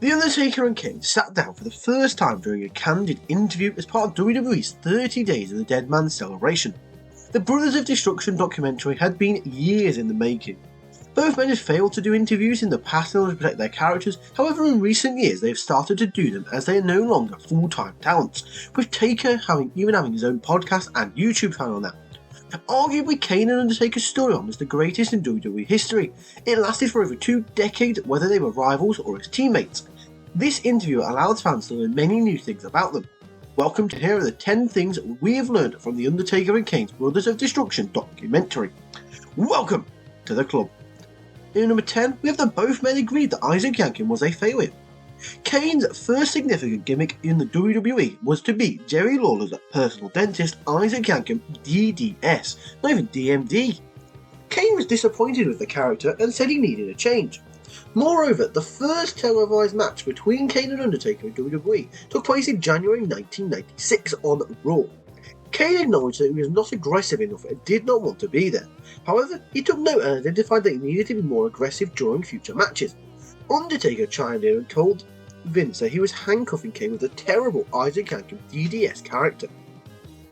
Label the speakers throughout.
Speaker 1: The Undertaker and Kane sat down for the first time during a candid interview as part of WWE's 30 Days of the Dead Man celebration. The Brothers of Destruction documentary had been years in the making. Both men had failed to do interviews in the past in order to protect their characters, however in recent years they have started to do them as they are no longer full-time talents, with Taker having his own podcast and YouTube channel now. Arguably, Kane and Undertaker's storyline was the greatest in WWE history. It lasted for over 2 decades, whether they were rivals or as teammates. This interview allowed fans to learn many new things about them. Welcome to here are the 10 things we have learned from the Undertaker and Kane's Brothers of Destruction documentary. Welcome to the club. In number 10, we have that both men agreed that Isaac Yankem was a failure. Kane's first significant gimmick in the WWE was to be Jerry Lawler's personal dentist, Isaac Yankem DDS, not even DMD. Kane was disappointed with the character and said he needed a change. Moreover, the first televised match between Kane and Undertaker in WWE took place in January 1996 on Raw. Kane acknowledged that he was not aggressive enough and did not want to be there. However, he took note and identified that he needed to be more aggressive during future matches. Undertaker chimed in and told Vince that he was handcuffing Kane with a terrible Isaac Yankem DDS character.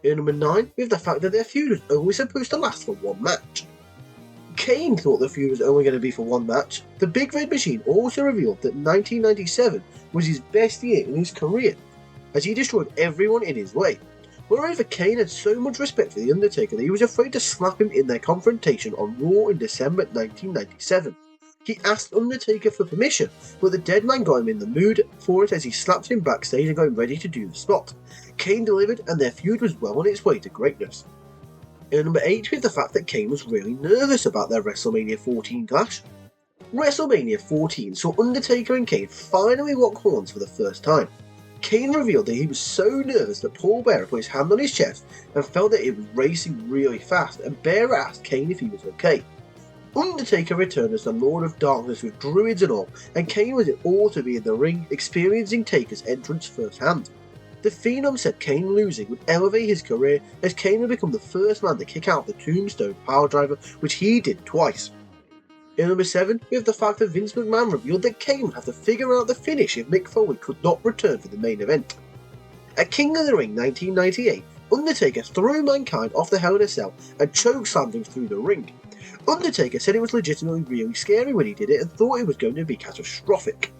Speaker 1: In number 9, we have the fact that their feud was only supposed to last for one match. Kane thought the feud was only going to be for one match. The Big Red Machine also revealed that 1997 was his best year in his career, as he destroyed everyone in his way. Moreover, Kane had so much respect for The Undertaker that he was afraid to slap him in their confrontation on Raw in December 1997. He asked Undertaker for permission, but the dead man got him in the mood for it as he slapped him backstage and got him ready to do the spot. Kane delivered and their feud was well on its way to greatness. In number 8, we have the fact that Kane was really nervous about their WrestleMania 14 clash. WrestleMania 14 saw Undertaker and Kane finally lock horns for the first time. Kane revealed that he was so nervous that Paul Bearer put his hand on his chest and felt that it was racing really fast, and Bearer asked Kane if he was okay. Undertaker returned as the Lord of Darkness with druids and all, and Kane was in awe to be in the ring, experiencing Taker's entrance firsthand. The Phenom said Kane losing would elevate his career, as Kane would become the first man to kick out the Tombstone Piledriver, which he did twice. In number 7, we have the fact that Vince McMahon revealed that Kane would have to figure out the finish if Mick Foley could not return for the main event. At King of the Ring 1998, Undertaker threw Mankind off the Hell in a Cell and chokeslammed him through the ring. Undertaker said it was legitimately really scary when he did it and thought it was going to be catastrophic.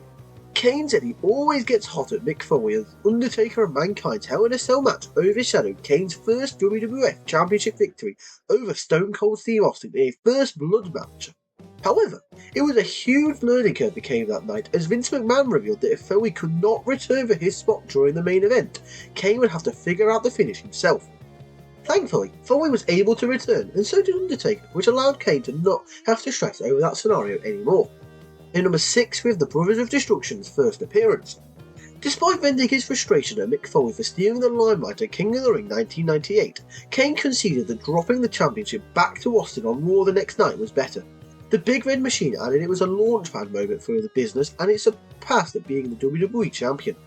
Speaker 1: Kane said he always gets hot at Mick Foley as Undertaker and Mankind's Hell in a Cell match overshadowed Kane's first WWF Championship victory over Stone Cold Steve Austin in a First Blood match. However, it was a huge learning curve for Kane that night, as Vince McMahon revealed that if Foley could not return for his spot during the main event, Kane would have to figure out the finish himself. Thankfully, Foley was able to return, and so did Undertaker, which allowed Kane to not have to stress over that scenario anymore. In number 6, we have the Brothers of Destruction's first appearance. Despite venting his frustration at Mick Foley for stealing the limelight at King of the Ring 1998, Kane conceded that dropping the championship back to Austin on Raw the next night was better. The Big Red Machine added it was a launchpad moment for the business, and it surpassed it being the WWE champion.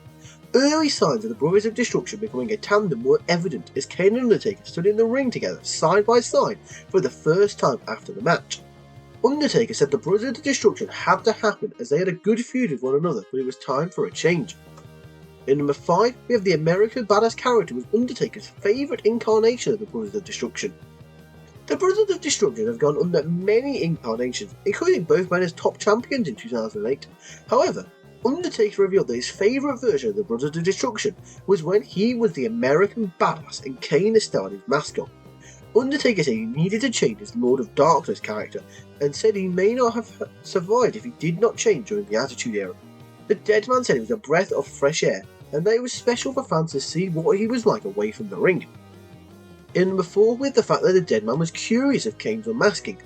Speaker 1: Early signs of the Brothers of Destruction becoming a tandem were evident as Kane and Undertaker stood in the ring together side by side for the first time after the match. Undertaker said the Brothers of Destruction had to happen as they had a good feud with one another, but it was time for a change. In number 5, we have the American Badass character was Undertaker's favourite incarnation of the Brothers of Destruction. The Brothers of Destruction have gone under many incarnations, including both men as top champions in 2008. However, Undertaker revealed that his favourite version of the Brothers of Destruction was when he was the American Badass and Kane is still his mascot. Undertaker said he needed to change his Lord of Darkness character, and said he may not have survived if he did not change during the Attitude Era. The Dead Man said it was a breath of fresh air, and that it was special for fans to see what he was like away from the ring. In number 4, with the fact that the Dead Man was curious of Kane's unmasking.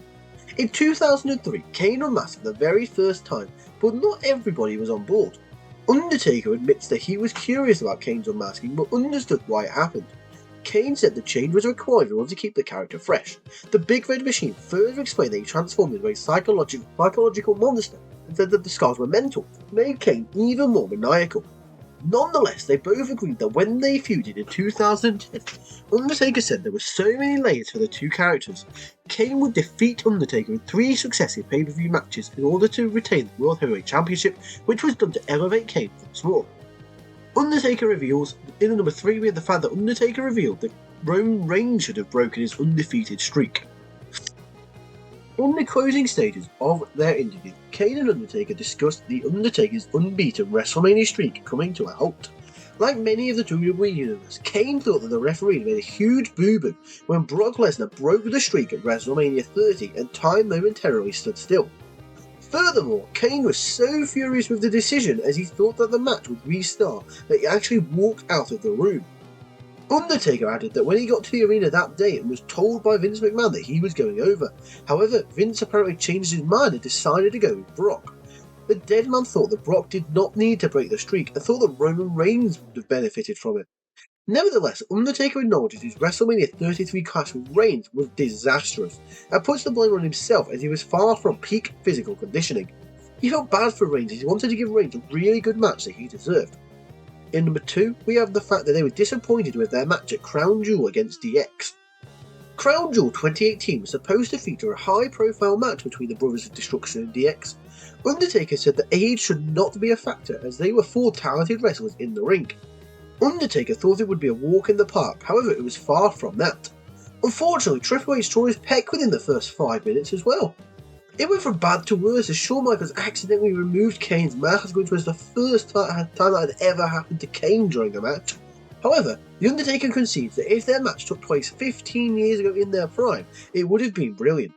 Speaker 1: In 2003, Kane unmasked for the very first time, but not everybody was on board. Undertaker admits that he was curious about Kane's unmasking, but understood why it happened. Kane said the change was required in order to keep the character fresh. The Big Red Machine further explained that he transformed into a psychological monster and said that the scars were mental, made Kane even more maniacal. Nonetheless, they both agreed that when they feuded in 2010, Undertaker said there were so many layers for the two characters. Kane would defeat Undertaker in 3 successive pay-per-view matches in order to retain the World Heavyweight Championship, which was done to elevate Kane once more. Undertaker reveals, in number 3 we have the fact that Undertaker revealed that Roman Reigns should have broken his undefeated streak. In the closing stages of their interview, Kane and Undertaker discussed the Undertaker's unbeaten WrestleMania streak coming to a halt. Like many of the WWE universe, Kane thought that the referee made a huge boo-boo when Brock Lesnar broke the streak at WrestleMania 30 and time momentarily stood still. Furthermore, Kane was so furious with the decision as he thought that the match would restart that he actually walked out of the room. Undertaker added that when he got to the arena that day and was told by Vince McMahon that he was going over. However, Vince apparently changed his mind and decided to go with Brock. The dead man thought that Brock did not need to break the streak and thought that Roman Reigns would have benefited from it. Nevertheless, Undertaker acknowledges his WrestleMania 33 clash with Reigns was disastrous and puts the blame on himself as he was far from peak physical conditioning. He felt bad for Reigns as he wanted to give Reigns a really good match that he deserved. In number 2, we have the fact that they were disappointed with their match at Crown Jewel against DX. Crown Jewel 2018 was supposed to feature a high-profile match between the Brothers of Destruction and DX. Undertaker said that age should not be a factor as they were 4 talented wrestlers in the ring. Undertaker thought it would be a walk in the park, however it was far from that. Unfortunately, Triple H tore his pec within the first 5 minutes as well. It went from bad to worse as Shawn Michaels accidentally removed Kane's mask, which was the first time that had ever happened to Kane during a match. However, The Undertaker concedes that if their match took place 15 years ago in their prime, it would have been brilliant.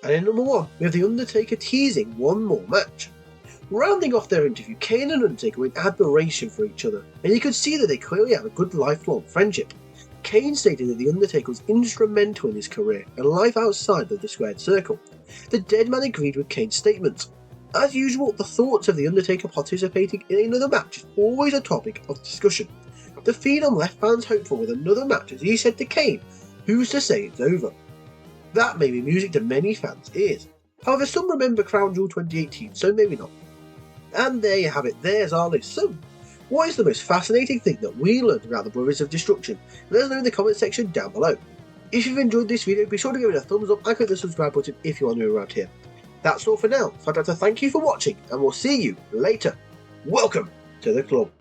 Speaker 1: And in number 1, we have The Undertaker teasing one more match. Rounding off their interview, Kane and Undertaker were in admiration for each other, and you could see that they clearly have a good lifelong friendship. Kane stated that The Undertaker was instrumental in his career and life outside of the squared circle. The dead man agreed with Kane's statements. As usual, the thoughts of The Undertaker participating in another match is always a topic of discussion. The Phenom left fans hopeful with another match as he said to Kane, "Who's to say it's over?" That may be music to many fans' ears. However, some remember Crown Jewel 2018, so maybe not. And there you have it, there's our list. So, what is the most fascinating thing that we learned about the Brothers of Destruction? Let us know in the comment section down below. If you've enjoyed this video, be sure to give it a thumbs up and click the subscribe button if you are new around here. That's all for now, so I'd like to thank you for watching and we'll see you later. Welcome to the club.